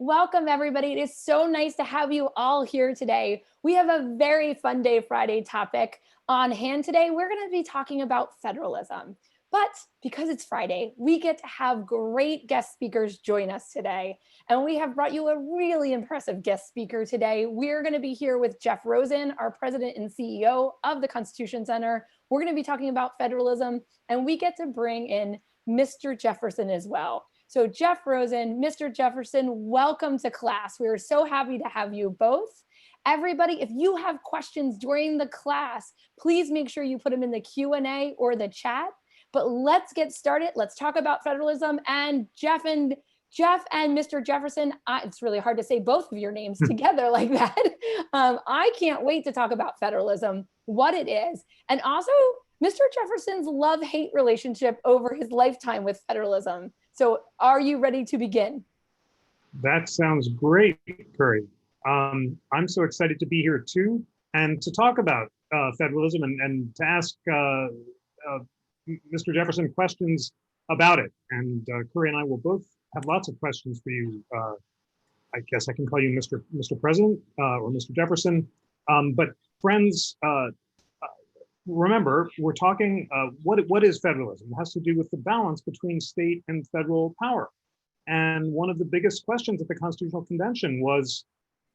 Welcome, everybody. It is so nice to have you all here today. We have a very fun day Friday topic on hand today. We're going to be talking about federalism. But because it's Friday, we get to have great guest speakers join us today. And we have brought you a really impressive guest speaker today. We're going to be here with Jeff Rosen, our president and CEO of the Constitution Center. We're going to be talking about federalism, and we get to bring in Mr. Jefferson as well. So Jeff Rosen, Mr. Jefferson, welcome to class. We are so happy to have you both. Everybody, if you have questions during the class, please make sure you put them in the Q&A or the chat. But let's get started. Let's talk about federalism. And Jeff and Mr. Jefferson, it's really hard to say both of your names together like that. I can't wait to talk about federalism, what it is, and also Mr. Jefferson's love-hate relationship over his lifetime with federalism. So are you ready to begin? That sounds great, Curry. I'm so excited to be here too, and to talk about federalism and to ask Mr. Jefferson questions about it. And Curry and I will both have lots of questions for you. I guess I can call you Mr. President or Mr. Jefferson. But friends, remember, we're talking, what is federalism? It has to do with the balance between state and federal power. And one of the biggest questions at the Constitutional Convention was,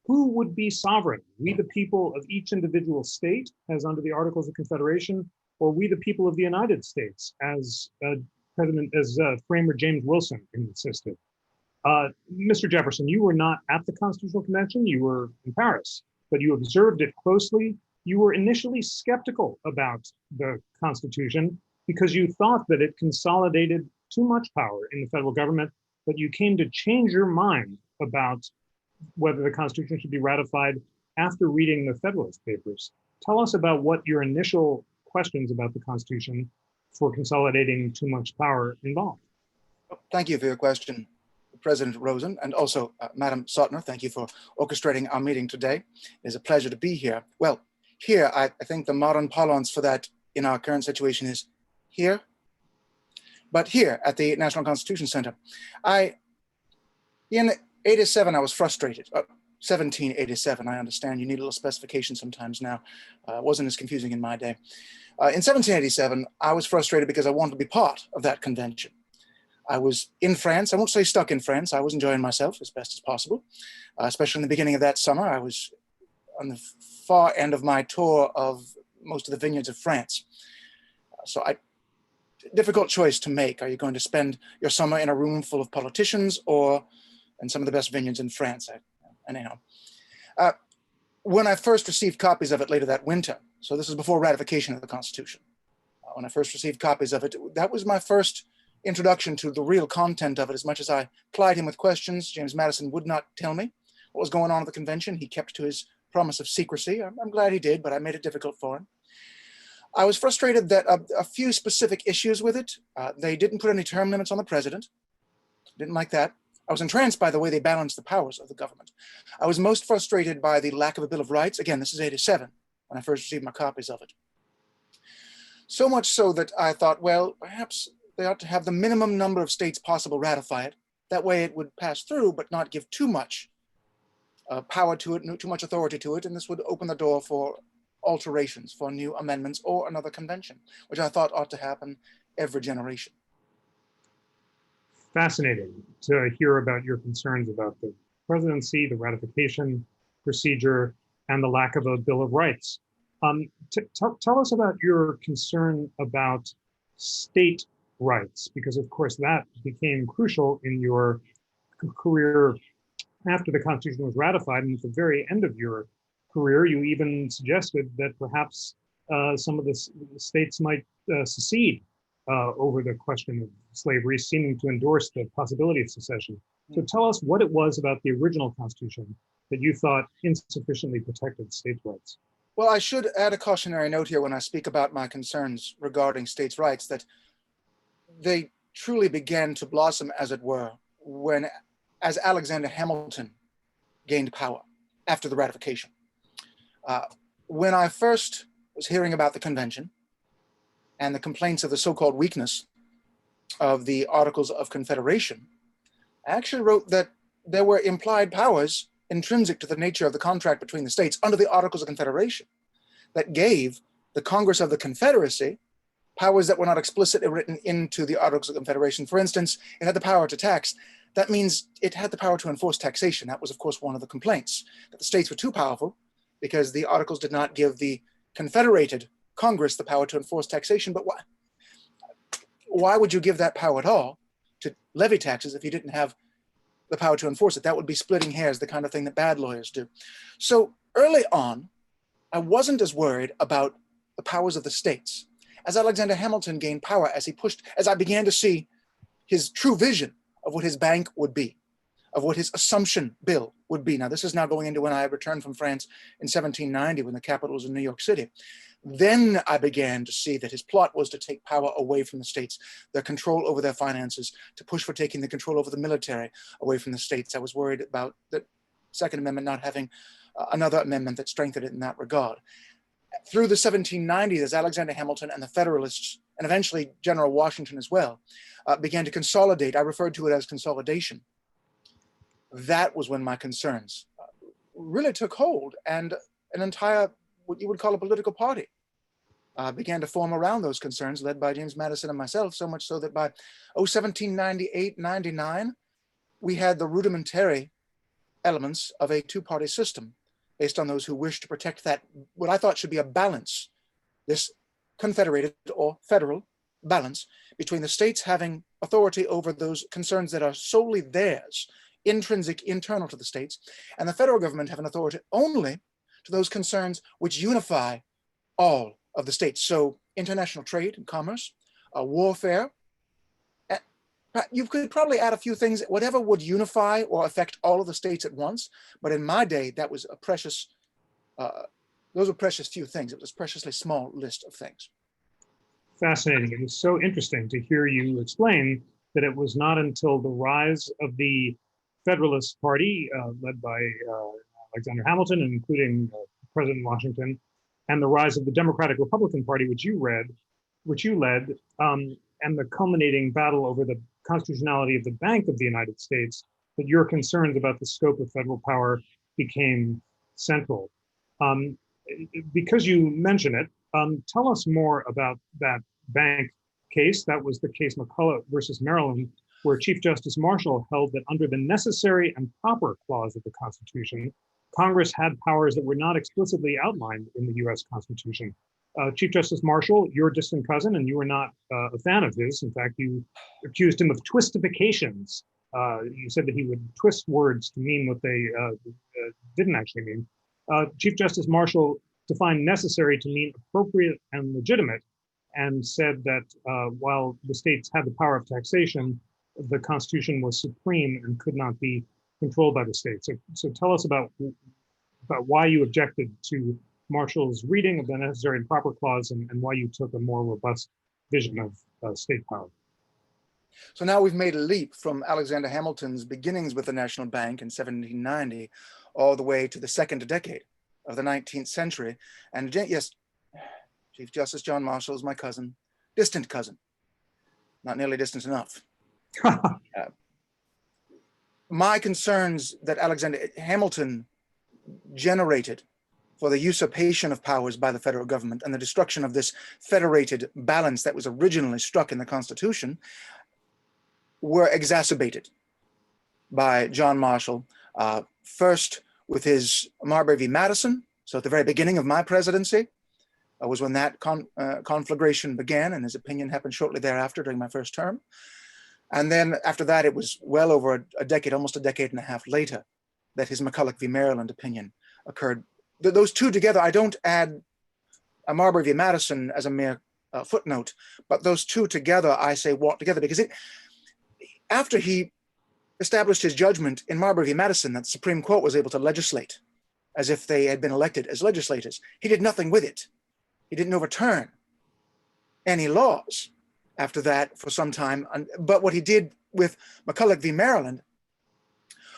who would be sovereign? We the people of each individual state, as under the Articles of Confederation, or we the people of the United States, as Framer James Wilson insisted. Mr. Jefferson, you were not at the Constitutional Convention, you were in Paris, but you observed it closely. You were initially skeptical about the Constitution because you thought that it consolidated too much power in the federal government, but you came to change your mind about whether the Constitution should be ratified after reading the Federalist Papers. Tell us about what your initial questions about the Constitution for consolidating too much power involved. Thank you for your question, President Rosen, and also Madam Sautner. Thank you for orchestrating our meeting today. It is a pleasure to be here. Well, here, I think the modern parlance for that in our current situation is here. But here at the National Constitution Center, in 87, I was frustrated. 1787, I understand you need a little specification sometimes now. It wasn't as confusing in my day. In 1787, I was frustrated because I wanted to be part of that convention. I was in France. I won't say stuck in France. I was enjoying myself as best as possible, especially in the beginning of that summer. I was on the far end of my tour of most of the vineyards of France. Difficult choice to make. Are you going to spend your summer in a room full of politicians or in some of the best vineyards in France? Anyhow, when I first received copies of it later that winter, so this is before ratification of the Constitution, when I first received copies of it, that was my first introduction to the real content of it. As much as I plied him with questions, James Madison would not tell me what was going on at the convention. He kept to his promise of secrecy. I'm glad he did, but I made it difficult for him. I was frustrated that a few specific issues with it, they didn't put any term limits on the president. Didn't like that. I was entranced by the way they balanced the powers of the government. I was most frustrated by the lack of a Bill of Rights. Again, this is 87, when I first received my copies of it. So much so that I thought, well, perhaps they ought to have the minimum number of states possible ratify it. That way it would pass through, but not give too much power to it, too much authority to it, and this would open the door for alterations, for new amendments, or another convention, which I thought ought to happen every generation. Fascinating to hear about your concerns about the presidency, the ratification procedure, and the lack of a Bill of Rights. Tell us about your concern about state rights, because of course that became crucial in your career after the Constitution was ratified, and at the very end of your career, you even suggested that perhaps some of the states might secede over the question of slavery, seeming to endorse the possibility of secession. So tell us what it was about the original Constitution that you thought insufficiently protected states' rights. Well, I should add a cautionary note here when I speak about my concerns regarding states' rights, that they truly began to blossom, as it were, as Alexander Hamilton gained power after the ratification. When I first was hearing about the convention and the complaints of the so-called weakness of the Articles of Confederation, I actually wrote that there were implied powers intrinsic to the nature of the contract between the states under the Articles of Confederation that gave the Congress of the Confederacy powers that were not explicitly written into the Articles of Confederation. For instance, it had the power to tax. That means it had the power to enforce taxation. That was, of course, one of the complaints, that the states were too powerful because the Articles did not give the Confederated Congress the power to enforce taxation. But why would you give that power at all to levy taxes if you didn't have the power to enforce it? That would be splitting hairs, the kind of thing that bad lawyers do. So early on, I wasn't as worried about the powers of the states. As Alexander Hamilton gained power, as I began to see his true vision of what his bank would be, of what his assumption bill would be. Now, this is now going into when I returned from France in 1790, when the capital was in New York City. Then I began to see that his plot was to take power away from the states, their control over their finances, to push for taking the control over the military away from the states. I was worried about the Second Amendment not having another amendment that strengthened it in that regard. Through the 1790s, as Alexander Hamilton and the Federalists, and eventually General Washington as well, began to consolidate, I referred to it as consolidation. That was when my concerns really took hold, and an entire, what you would call a political party, began to form around those concerns, led by James Madison and myself, so much so that by 1798, 99, we had the rudimentary elements of a two-party system based on those who wished to protect that, what I thought should be a balance, this confederated or federal balance between the states having authority over those concerns that are solely theirs, intrinsic, internal to the states, and the federal government having authority only to those concerns which unify all of the states. So international trade and commerce, warfare. You could probably add a few things, whatever would unify or affect all of the states at once. But in my day, that was a precious, those were precious few things. It was a preciously small list of things. Fascinating. It was so interesting to hear you explain that it was not until the rise of the Federalist Party, led by Alexander Hamilton, including President Washington, and the rise of the Democratic Republican Party, which you led, and the culminating battle over the constitutionality of the Bank of the United States, that your concerns about the scope of federal power became central. Because you mention it, tell us more about that bank case. That was the case McCulloch versus Maryland, where Chief Justice Marshall held that under the necessary and proper clause of the Constitution, Congress had powers that were not explicitly outlined in the US Constitution. Chief Justice Marshall, your distant cousin, and you were not a fan of his. In fact, you accused him of twistifications. You said that he would twist words to mean what they didn't actually mean. Chief Justice Marshall defined necessary to mean appropriate and legitimate, and said that while the states had the power of taxation, the Constitution was supreme and could not be controlled by the states. So tell us about why you objected to Marshall's reading of the necessary and proper clause, and why you took a more robust vision of state power. So now we've made a leap from Alexander Hamilton's beginnings with the National Bank in 1790 all the way to the second decade of the 19th century. And yes, Chief Justice John Marshall is my cousin, distant cousin, not nearly distant enough. My concerns that Alexander Hamilton generated for the usurpation of powers by the federal government and the destruction of this federated balance that was originally struck in the Constitution were exacerbated by John Marshall, first with his Marbury v. Madison. So at the very beginning of my presidency was when that conflagration began, and his opinion happened shortly thereafter during my first term. And then after that, it was well over a decade, almost a decade and a half later, that his McCulloch v. Maryland opinion occurred. Those two together, I don't add a Marbury v. Madison as a mere footnote, but those two together, I say, walk together, because after he established his judgment in Marbury v. Madison that the Supreme Court was able to legislate as if they had been elected as legislators, he did nothing with it. He didn't overturn any laws after that for some time. But what he did with McCulloch v. Maryland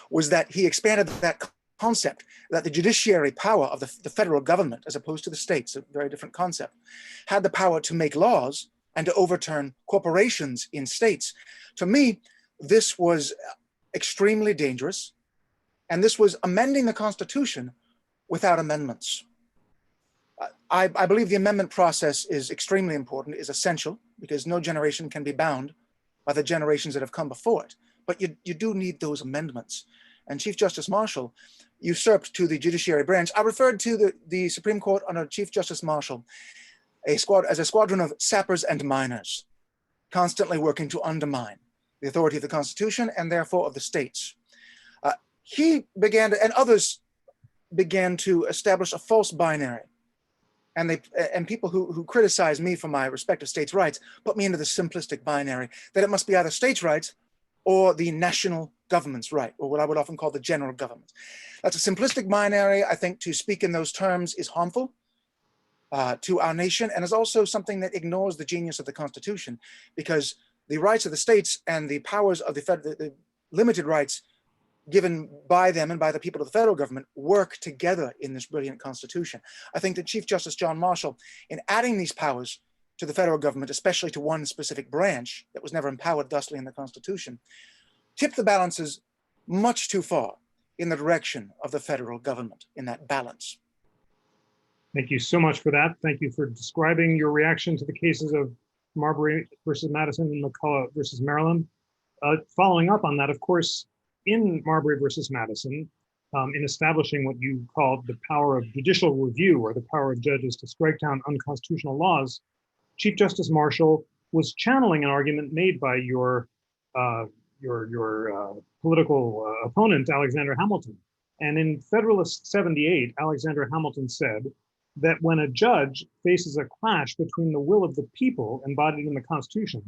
was that he expanded that concept that the judiciary power of the federal government, as opposed to the states, a very different concept, had the power to make laws and to overturn corporations in states. To me, this was extremely dangerous. And this was amending the Constitution without amendments. I believe the amendment process is extremely important, is essential, because no generation can be bound by the generations that have come before it. But you do need those amendments. And Chief Justice Marshall usurped to the judiciary branch. I referred to the Supreme Court under Chief Justice Marshall as a squadron of sappers and miners, constantly working to undermine the authority of the Constitution and therefore of the states. He began to, and others began to establish a false binary. And people who criticize me for my respective states' rights put me into the simplistic binary that it must be either states' rights or the national government's right, or what I would often call the general government. That's a simplistic binary. I think to speak in those terms is harmful to our nation, and is also something that ignores the genius of the Constitution, because the rights of the states and the powers of the limited rights given by them and by the people of the federal government work together in this brilliant Constitution. I think that Chief Justice John Marshall, in adding these powers to the federal government, especially to one specific branch that was never empowered thusly in the Constitution, tipped the balances much too far in the direction of the federal government in that balance. Thank you so much for that. Thank you for describing your reaction to the cases of Marbury versus Madison and McCulloch versus Maryland. Following up on that, of course, in Marbury versus Madison, in establishing what you called the power of judicial review, or the power of judges to strike down unconstitutional laws, Chief Justice Marshall was channeling an argument made by your political opponent, Alexander Hamilton. And in Federalist 78, Alexander Hamilton said that when a judge faces a clash between the will of the people embodied in the Constitution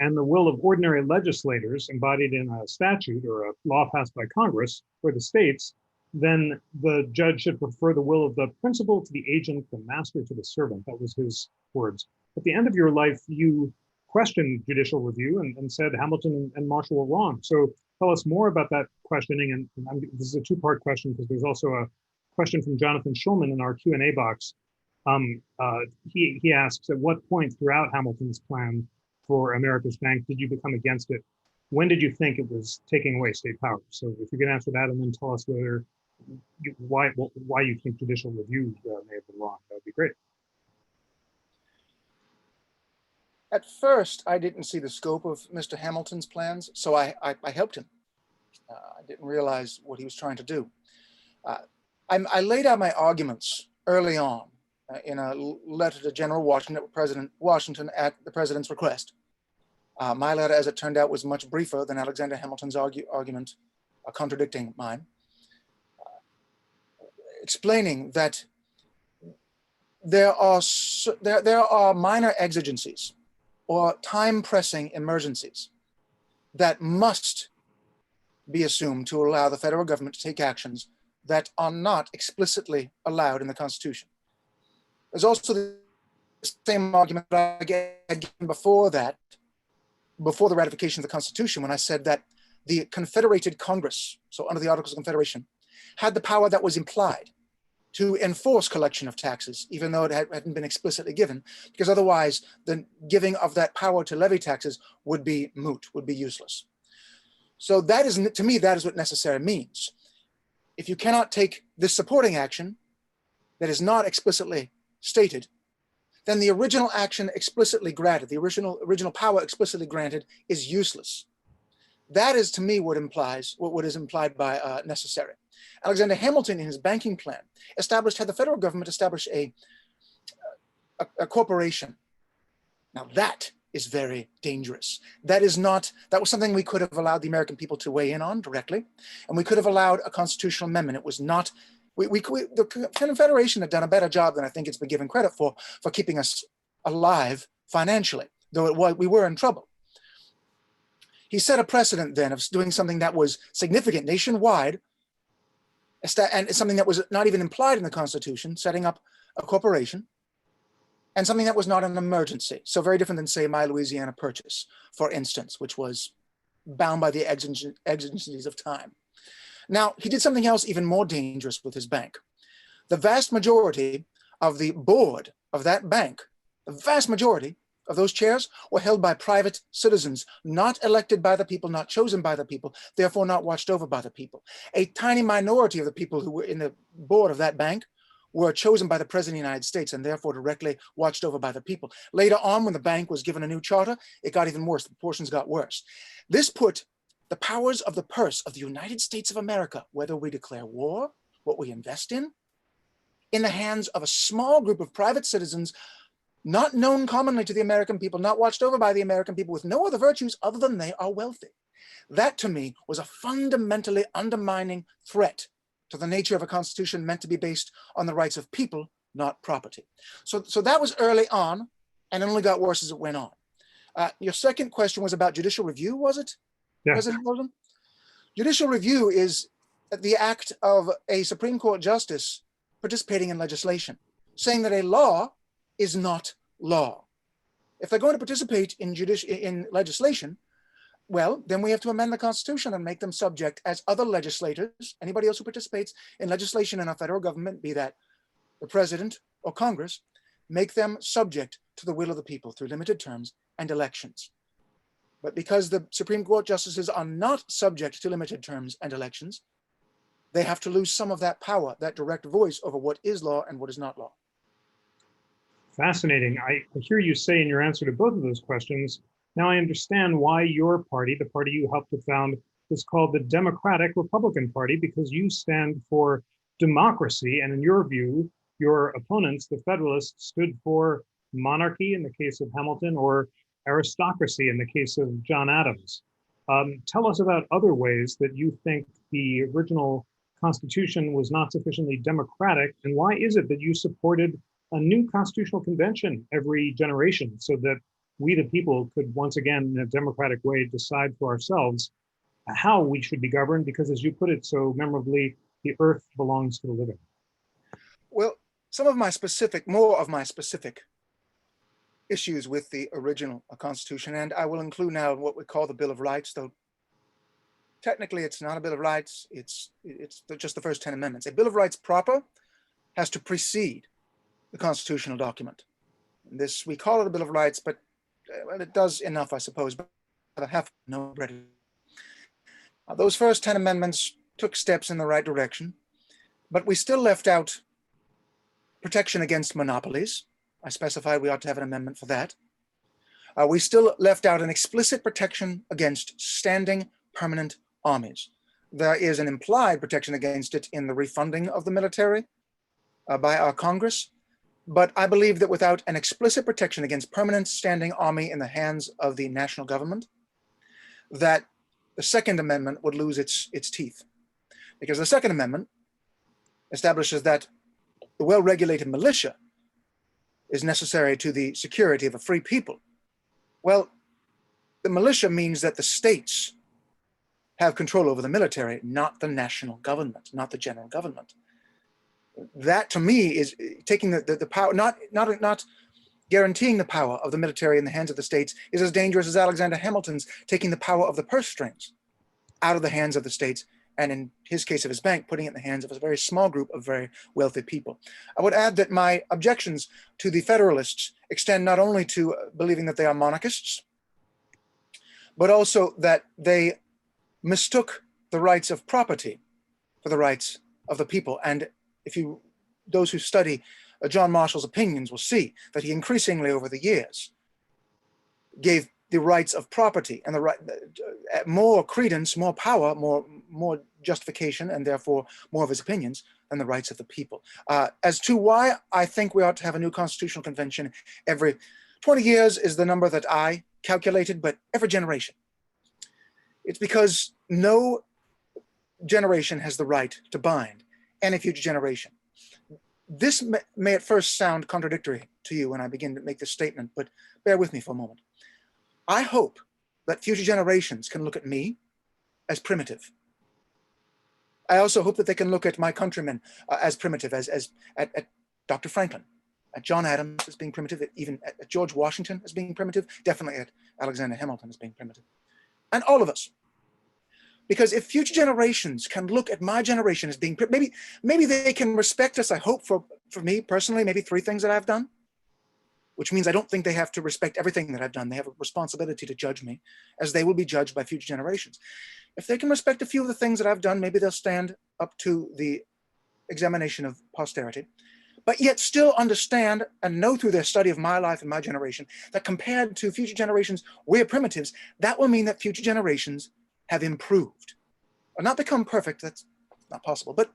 and the will of ordinary legislators embodied in a statute or a law passed by Congress or the states, then the judge should prefer the will of the principal to the agent, the master to the servant. That was his words. At the end of your life, you questioned judicial review and said Hamilton and Marshall were wrong. So tell us more about that questioning. And this is a two-part question, because there's also a question from Jonathan Schulman in our Q&A box. He asks, at what point throughout Hamilton's plan for America's Bank did you become against it? When did you think it was taking away state power? So if you can answer that, and then tell us why you think judicial review may have been wrong, that would be great. At first, I didn't see the scope of Mr. Hamilton's plans, so I helped him. I didn't realize what he was trying to do. I laid out my arguments early on in a letter to General Washington, President Washington, at the president's request. My letter, as it turned out, was much briefer than Alexander Hamilton's argument, contradicting mine, explaining that there are minor exigencies or time-pressing emergencies that must be assumed to allow the federal government to take actions that are not explicitly allowed in the Constitution. There's also the same argument that I had given before that, before the ratification of the Constitution, when I said that the Confederated Congress, so under the Articles of Confederation, had the power that was implied to enforce collection of taxes, even though it hadn't been explicitly given, because otherwise the giving of that power to levy taxes would be moot, would be useless. So that is, to me, that is what necessary means. If you cannot take this supporting action that is not explicitly stated, then the original action explicitly granted, the original power explicitly granted, is useless. That is, to me, what is implied by necessary. Alexander Hamilton, in his banking plan, had the federal government establish a corporation. Now that is very dangerous. That was something we could have allowed the American people to weigh in on directly, and we could have allowed a constitutional amendment. It was not, the Confederation had done a better job than I think it's been given credit for keeping us alive financially, though we were in trouble. He set a precedent then of doing something that was significant nationwide, and something that was not even implied in the Constitution, setting up a corporation, and something that was not an emergency. So very different than, say, my Louisiana Purchase, for instance, which was bound by the exigencies of time. Now, he did something else even more dangerous with his bank. The vast majority of the board of that bank, the vast majority of those chairs were held by private citizens, not elected by the people, not chosen by the people, therefore not watched over by the people. A tiny minority of the people who were in the board of that bank were chosen by the President of the United States and therefore directly watched over by the people. Later on, when the bank was given a new charter, it got even worse. The proportions got worse. This put the powers of the purse of the United States of America, whether we declare war, what we invest in the hands of a small group of private citizens, not known commonly to the American people, not watched over by the American people, with no other virtues other than they are wealthy. That, to me, was a fundamentally undermining threat to the nature of a constitution meant to be based on the rights of people, not property. So that was early on, and it only got worse as it went on. Your second question was about judicial review, was it, Yeah. President Rosen? Judicial review is the act of a Supreme Court justice participating in legislation, saying that a law is not law. If they're going to participate in legislation, well, then we have to amend the Constitution and make them subject as other legislators, anybody else who participates in legislation in our federal government, be that the president or Congress, make them subject to the will of the people through limited terms and elections. But because the Supreme Court justices are not subject to limited terms and elections, they have to lose some of that power, that direct voice over what is law and what is not law. Fascinating. I hear you say in your answer to both of those questions, now I understand why your party, the party you helped to found, is called the Democratic Republican Party, because you stand for democracy. And in your view, your opponents, the Federalists, stood for monarchy in the case of Hamilton, or aristocracy in the case of John Adams. Tell us about other ways that you think the original Constitution was not sufficiently democratic, and why is it that you supported a new constitutional convention every generation so that we, the people, could once again, in a democratic way, decide for ourselves how we should be governed, because as you put it so memorably, the earth belongs to the living. Well, more of my specific issues with the original Constitution, and I will include now what we call the Bill of Rights, though technically it's not a Bill of Rights, it's just the first 10 amendments. A Bill of Rights proper has to precede the constitutional document. This, we call it a Bill of Rights, but well, it does enough, I suppose, but I have no credit. Those first 10 amendments took steps in the right direction, but we still left out protection against monopolies. I specified we ought to have an amendment for that. We still left out an explicit protection against standing permanent armies. There is an implied protection against it in the refunding of the military by our Congress, but I believe that without an explicit protection against permanent standing army in the hands of the national government, that the Second Amendment would lose its teeth. Because the Second Amendment establishes that the well-regulated militia is necessary to the security of a free people. Well, the militia means that the states have control over the military, not the national government, not the general government. That, to me, is taking the power, not guaranteeing the power of the military in the hands of the states is as dangerous as Alexander Hamilton's taking the power of the purse strings out of the hands of the states, and in his case of his bank, putting it in the hands of a very small group of very wealthy people. I would add that my objections to the Federalists extend not only to believing that they are monarchists, but also that they mistook the rights of property for the rights of the people. And those who study John Marshall's opinions will see that he increasingly over the years gave the rights of property and the right more credence, more power, more justification, and therefore more of his opinions than the rights of the people. As to why I think we ought to have a new constitutional convention every 20 years is the number that I calculated, but every generation. It's because no generation has the right to bind any future generation. This may at first sound contradictory to you when I begin to make this statement, but bear with me for a moment. I hope that future generations can look at me as primitive. I also hope that they can look at my countrymen as primitive, at Dr. Franklin, at John Adams as being primitive, even at George Washington as being primitive, definitely at Alexander Hamilton as being primitive, and all of us. Because if future generations can look at my generation as being, maybe they can respect us, I hope, for me personally, maybe 3 things that I've done. which means I don't think they have to respect everything that I've done. They have a responsibility to judge me as they will be judged by future generations. If they can respect a few of the things that I've done, maybe they'll stand up to the examination of posterity, but yet still understand and know through their study of my life and my generation that compared to future generations, we're primitives. That will mean that future generations have improved. Or not become perfect, that's not possible, but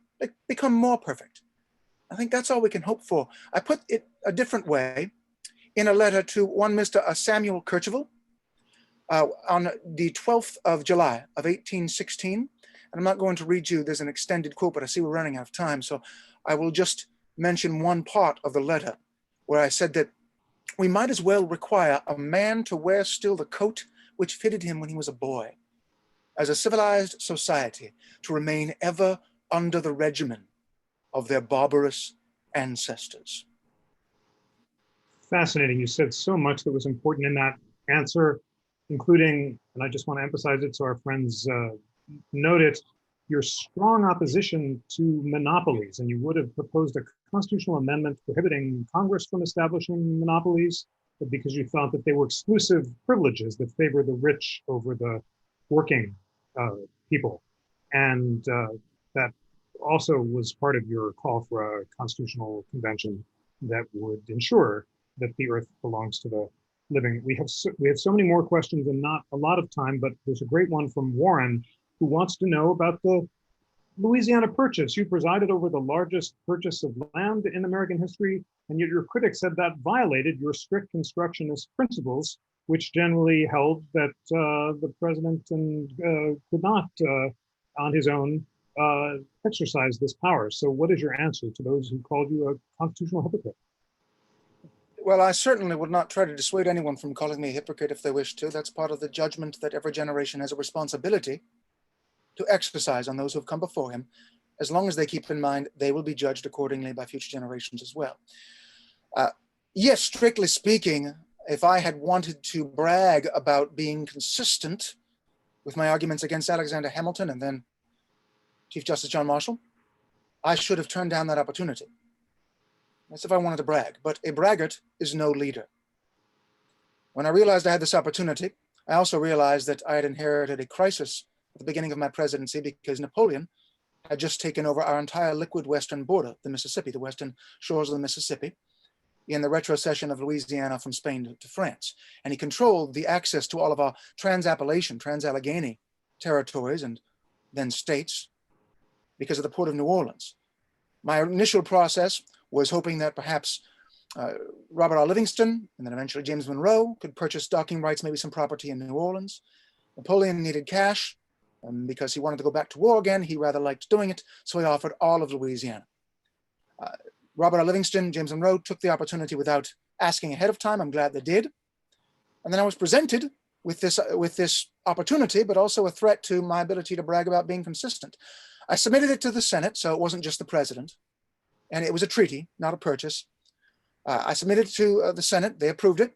become more perfect. I think that's all we can hope for. I put it a different way in a letter to one Mr. Samuel Kercheval on the 12th of July of 1816. And I'm not going to read you, there's an extended quote, but I see we're running out of time. So I will just mention one part of the letter where I said that we might as well require a man to wear still the coat which fitted him when he was a boy, as a civilized society to remain ever under the regimen of their barbarous ancestors. Fascinating. You said so much that was important in that answer, including, and I just want to emphasize it so our friends note it, your strong opposition to monopolies. And you would have proposed a constitutional amendment prohibiting Congress from establishing monopolies, but because you thought that they were exclusive privileges that favor the rich over the working people. And that also was part of your call for a constitutional convention that would ensure that the earth belongs to the living. We have so many more questions and not a lot of time, but there's a great one from Warren who wants to know about the Louisiana Purchase. You presided over the largest purchase of land in American history, and yet your critics said that violated your strict constructionist principles, which generally held that the president could not, on his own, exercise this power. So what is your answer to those who called you a constitutional hypocrite? Well, I certainly would not try to dissuade anyone from calling me a hypocrite if they wish to. That's part of the judgment that every generation has a responsibility to exercise on those who have come before him, as long as they keep in mind they will be judged accordingly by future generations as well. Yes, strictly speaking, if I had wanted to brag about being consistent with my arguments against Alexander Hamilton and then Chief Justice John Marshall, I should have turned down that opportunity. That's if I wanted to brag, but a braggart is no leader. When I realized I had this opportunity, I also realized that I had inherited a crisis at the beginning of my presidency because Napoleon had just taken over our entire liquid western border, the Mississippi, the western shores of the Mississippi, in the retrocession of Louisiana from Spain to France. And he controlled the access to all of our Trans-Appalachian, Trans-Allegheny territories and then states because of the port of New Orleans. My initial process was hoping that perhaps Robert R. Livingston and then eventually James Monroe could purchase docking rights, maybe some property in New Orleans. Napoleon needed cash because he wanted to go back to war again. He rather liked doing it, so he offered all of Louisiana. Robert R. Livingston, James Monroe took the opportunity without asking ahead of time. I'm glad they did. And then I was presented with this opportunity, but also a threat to my ability to brag about being consistent. I submitted it to the Senate, so it wasn't just the president. And it was a treaty, not a purchase. I submitted it to the Senate. They approved it.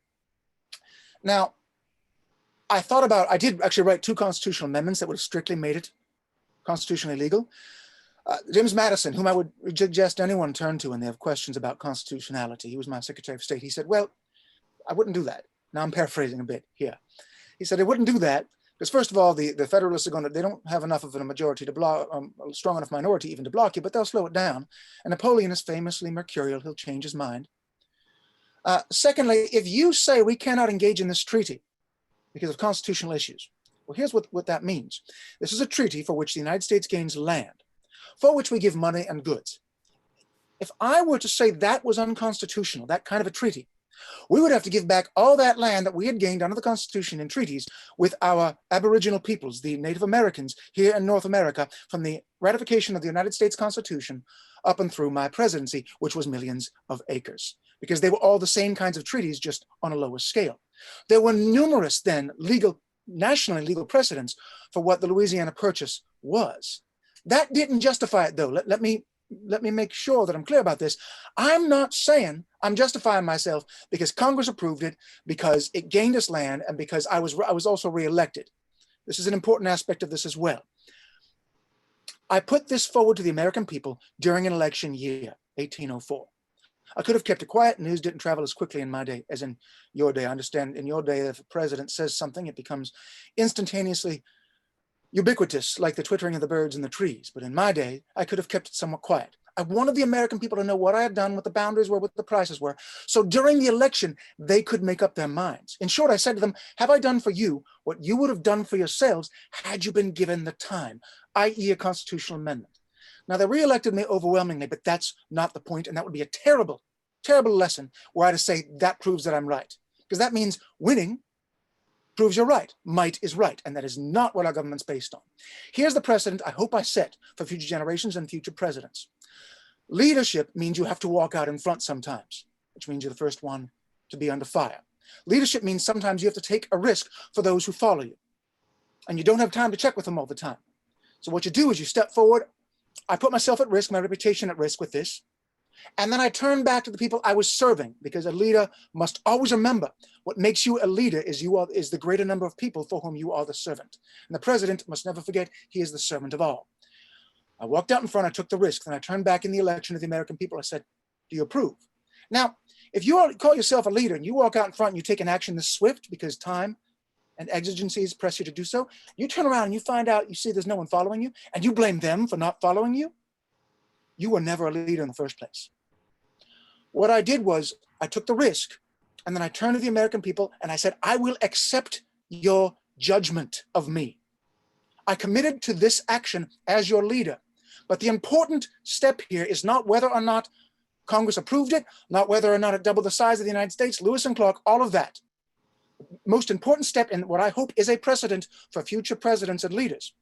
Now, I did actually write 2 constitutional amendments that would have strictly made it constitutionally legal. James Madison, whom I would suggest anyone turn to when they have questions about constitutionality, he was my Secretary of State. He said, well, I wouldn't do that. Now I'm paraphrasing a bit here. He said, I wouldn't do that because first of all, the Federalists they don't have enough of a majority to block, a strong enough minority even to block you, but they'll slow it down. And Napoleon is famously mercurial. He'll change his mind. Secondly, if you say we cannot engage in this treaty because of constitutional issues, well, here's what that means. This is a treaty for which the United States gains land, for which we give money and goods. If I were to say that was unconstitutional, that kind of a treaty, we would have to give back all that land that we had gained under the Constitution and treaties with our Aboriginal peoples, the Native Americans here in North America, from the ratification of the United States Constitution up and through my presidency, which was millions of acres, because they were all the same kinds of treaties, just on a lower scale. There were numerous then nationally legal precedents for what the Louisiana Purchase was. That didn't justify it, though. Let me make sure that I'm clear about this. I'm not saying I'm justifying myself because Congress approved it, because it gained us land, and because I was also reelected. This is an important aspect of this as well. I put this forward to the American people during an election year, 1804. I could have kept it quiet. News didn't travel as quickly in my day as in your day. I understand in your day, if a president says something, it becomes instantaneously ubiquitous, like the twittering of the birds in the trees. But in my day, I could have kept it somewhat quiet. I wanted the American people to know what I had done, what the boundaries were, what the prices were. So during the election, they could make up their minds. In short, I said to them, have I done for you what you would have done for yourselves had you been given the time, i.e. a constitutional amendment? Now, they reelected me overwhelmingly, but that's not the point, and that would be a terrible, terrible lesson were I to say that proves that I'm right. Because that means winning proves you're right. Might is right, and that is not what our government's based on. Here's the precedent I hope I set for future generations and future presidents. Leadership means you have to walk out in front sometimes, which means you're the first one to be under fire. Leadership means sometimes you have to take a risk for those who follow you, and you don't have time to check with them all the time. So what you do is you step forward. I put myself at risk, my reputation at risk with this. And then I turn back to the people I was serving, because a leader must always remember what makes you a leader is the greater number of people for whom you are the servant. And the president must never forget he is the servant of all. I walked out in front, I took the risk, then I turned back in the election to the American people. I said, do you approve? Now, if you call yourself a leader and you walk out in front and you take an action this swift because time and exigencies press you to do so, you turn around and you find out, you see there's no one following you, and you blame them for not following you, you were never a leader in the first place. What I did was I took the risk, and then I turned to the American people and I said, I will accept your judgment of me. I committed to this action as your leader. But the important step here is not whether or not Congress approved it, not whether or not it doubled the size of the United States, Lewis and Clark, all of that. Most important step in what I hope is a precedent for future presidents and leaders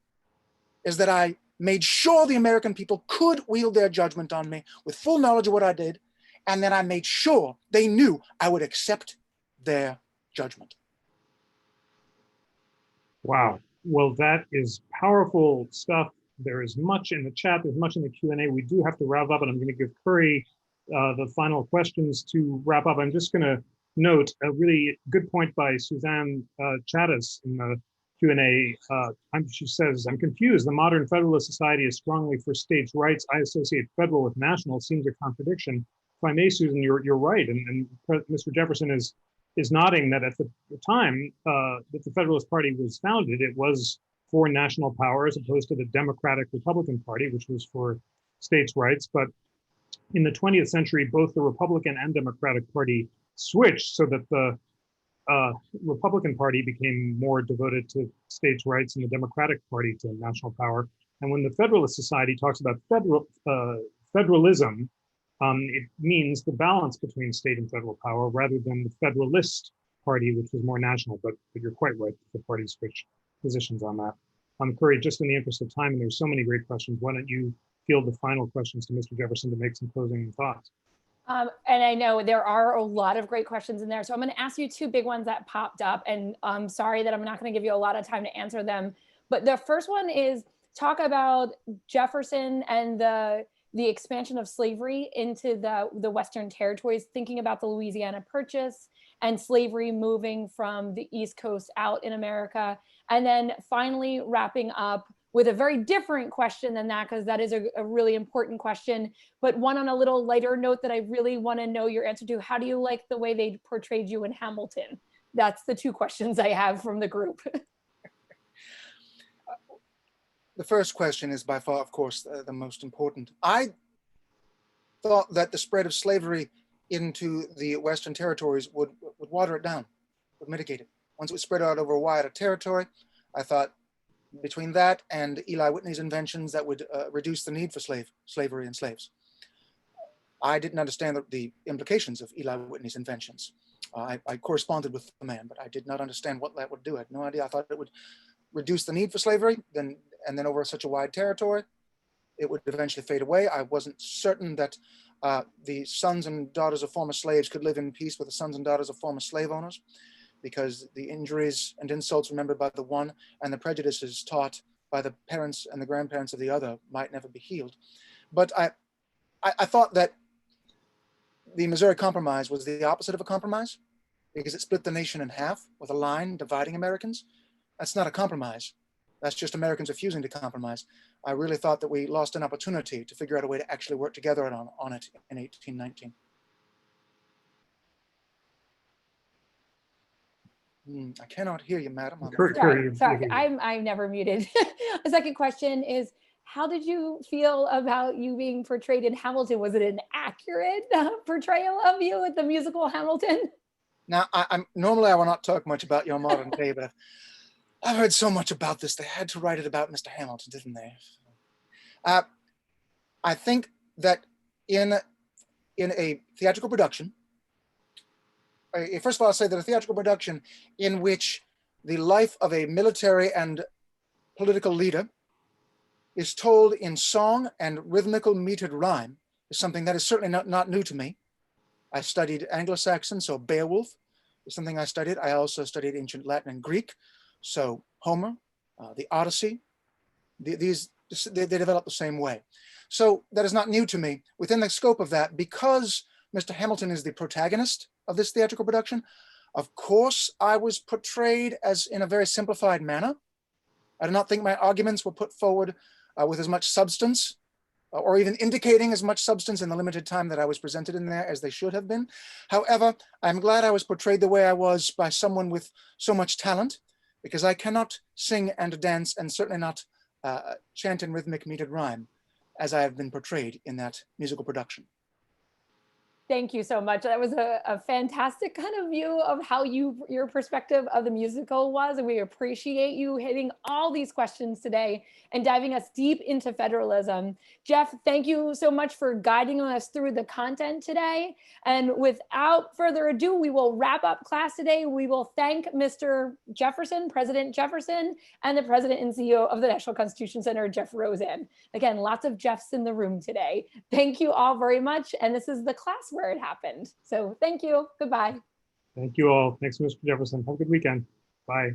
is that I made sure the American people could wield their judgment on me with full knowledge of what I did, and then I made sure they knew I would accept their judgment. Wow. Well, that is powerful stuff. There is much in the chat. There's much in the Q&A. We do have to wrap up, and I'm going to give Curry the final questions to wrap up. I'm just going to note a really good point by Suzanne Chattis in the Q&A. She says, I'm confused. The modern Federalist Society is strongly for states' rights. I associate federal with national. It seems a contradiction. If I may, Susan, you're right. And Mr. Jefferson is nodding that at the time that the Federalist Party was founded, it was for national power as opposed to the Democratic Republican Party, which was for states' rights. But in the 20th century, both the Republican and Democratic Party switched so that the Republican Party became more devoted to states' rights and the Democratic Party to national power. And when the Federalist Society talks about federalism, it means the balance between state and federal power rather than the Federalist Party, which was more national. But you're quite right, the parties switched positions on that. Curry, just in the interest of time, and there's so many great questions, why don't you field the final questions to Mr. Jefferson to make some closing thoughts? And I know there are a lot of great questions in there. So I'm going to ask you two big ones that popped up. And I'm sorry that I'm not going to give you a lot of time to answer them. But the first one is talk about Jefferson and the expansion of slavery into the Western territories, thinking about the Louisiana Purchase and slavery moving from the East Coast out in America. And then finally wrapping up with a very different question than that, because that is a really important question, but one on a little lighter note that I really want to know your answer to. How do you like the way they portrayed you in Hamilton? That's the two questions I have from the group. The first question is by far, of course, the most important. I thought that the spread of slavery into the Western territories would water it down, would mitigate it. Once it was spread out over a wider territory, I thought between that and Eli Whitney's inventions, that would reduce the need for slavery and slaves. I didn't understand the implications of Eli Whitney's inventions. I corresponded with the man, but I did not understand what that would do. I had no idea. I thought it would reduce the need for slavery, and then over such a wide territory, it would eventually fade away. I wasn't certain that the sons and daughters of former slaves could live in peace with the sons and daughters of former slave owners, because the injuries and insults remembered by the one and the prejudices taught by the parents and the grandparents of the other might never be healed. But I thought that the Missouri Compromise was the opposite of a compromise, because it split the nation in half with a line dividing Americans. That's not a compromise. That's just Americans refusing to compromise. I really thought that we lost an opportunity to figure out a way to actually work together on it in 1819. I cannot hear you, madam. Sorry, I'm never muted. The second question is, how did you feel about you being portrayed in Hamilton? Was it an accurate portrayal of you at the musical Hamilton? Now, normally I will not talk much about your modern day, but I've heard so much about this. They had to write it about Mr. Hamilton, didn't they? I think that in a theatrical production, first of all, I'll say that a theatrical production in which the life of a military and political leader is told in song and rhythmical metered rhyme is something that is certainly not new to me. I studied Anglo-Saxon, so Beowulf is something I studied. I also studied ancient Latin and Greek, so Homer, the Odyssey. They develop the same way. So that is not new to me. Within the scope of that, because Mr. Hamilton is the protagonist of this theatrical production, of course, I was portrayed as in a very simplified manner. I do not think my arguments were put forward with as much substance or even indicating as much substance in the limited time that I was presented in there as they should have been. However, I'm glad I was portrayed the way I was by someone with so much talent, because I cannot sing and dance and certainly not chant in rhythmic metered rhyme as I have been portrayed in that musical production. Thank you so much. That was a fantastic kind of view of how your perspective of the musical was. And we appreciate you hitting all these questions today and diving us deep into federalism. Jeff, thank you so much for guiding us through the content today. And without further ado, we will wrap up class today. We will thank Mr. Jefferson, President Jefferson, and the President and CEO of the National Constitution Center, Jeff Rosen. Again, lots of Jeffs in the room today. Thank you all very much. And this is the class where it happened. So thank you. Goodbye. Thank you all. Thanks, Mr. Jefferson. Have a good weekend. Bye.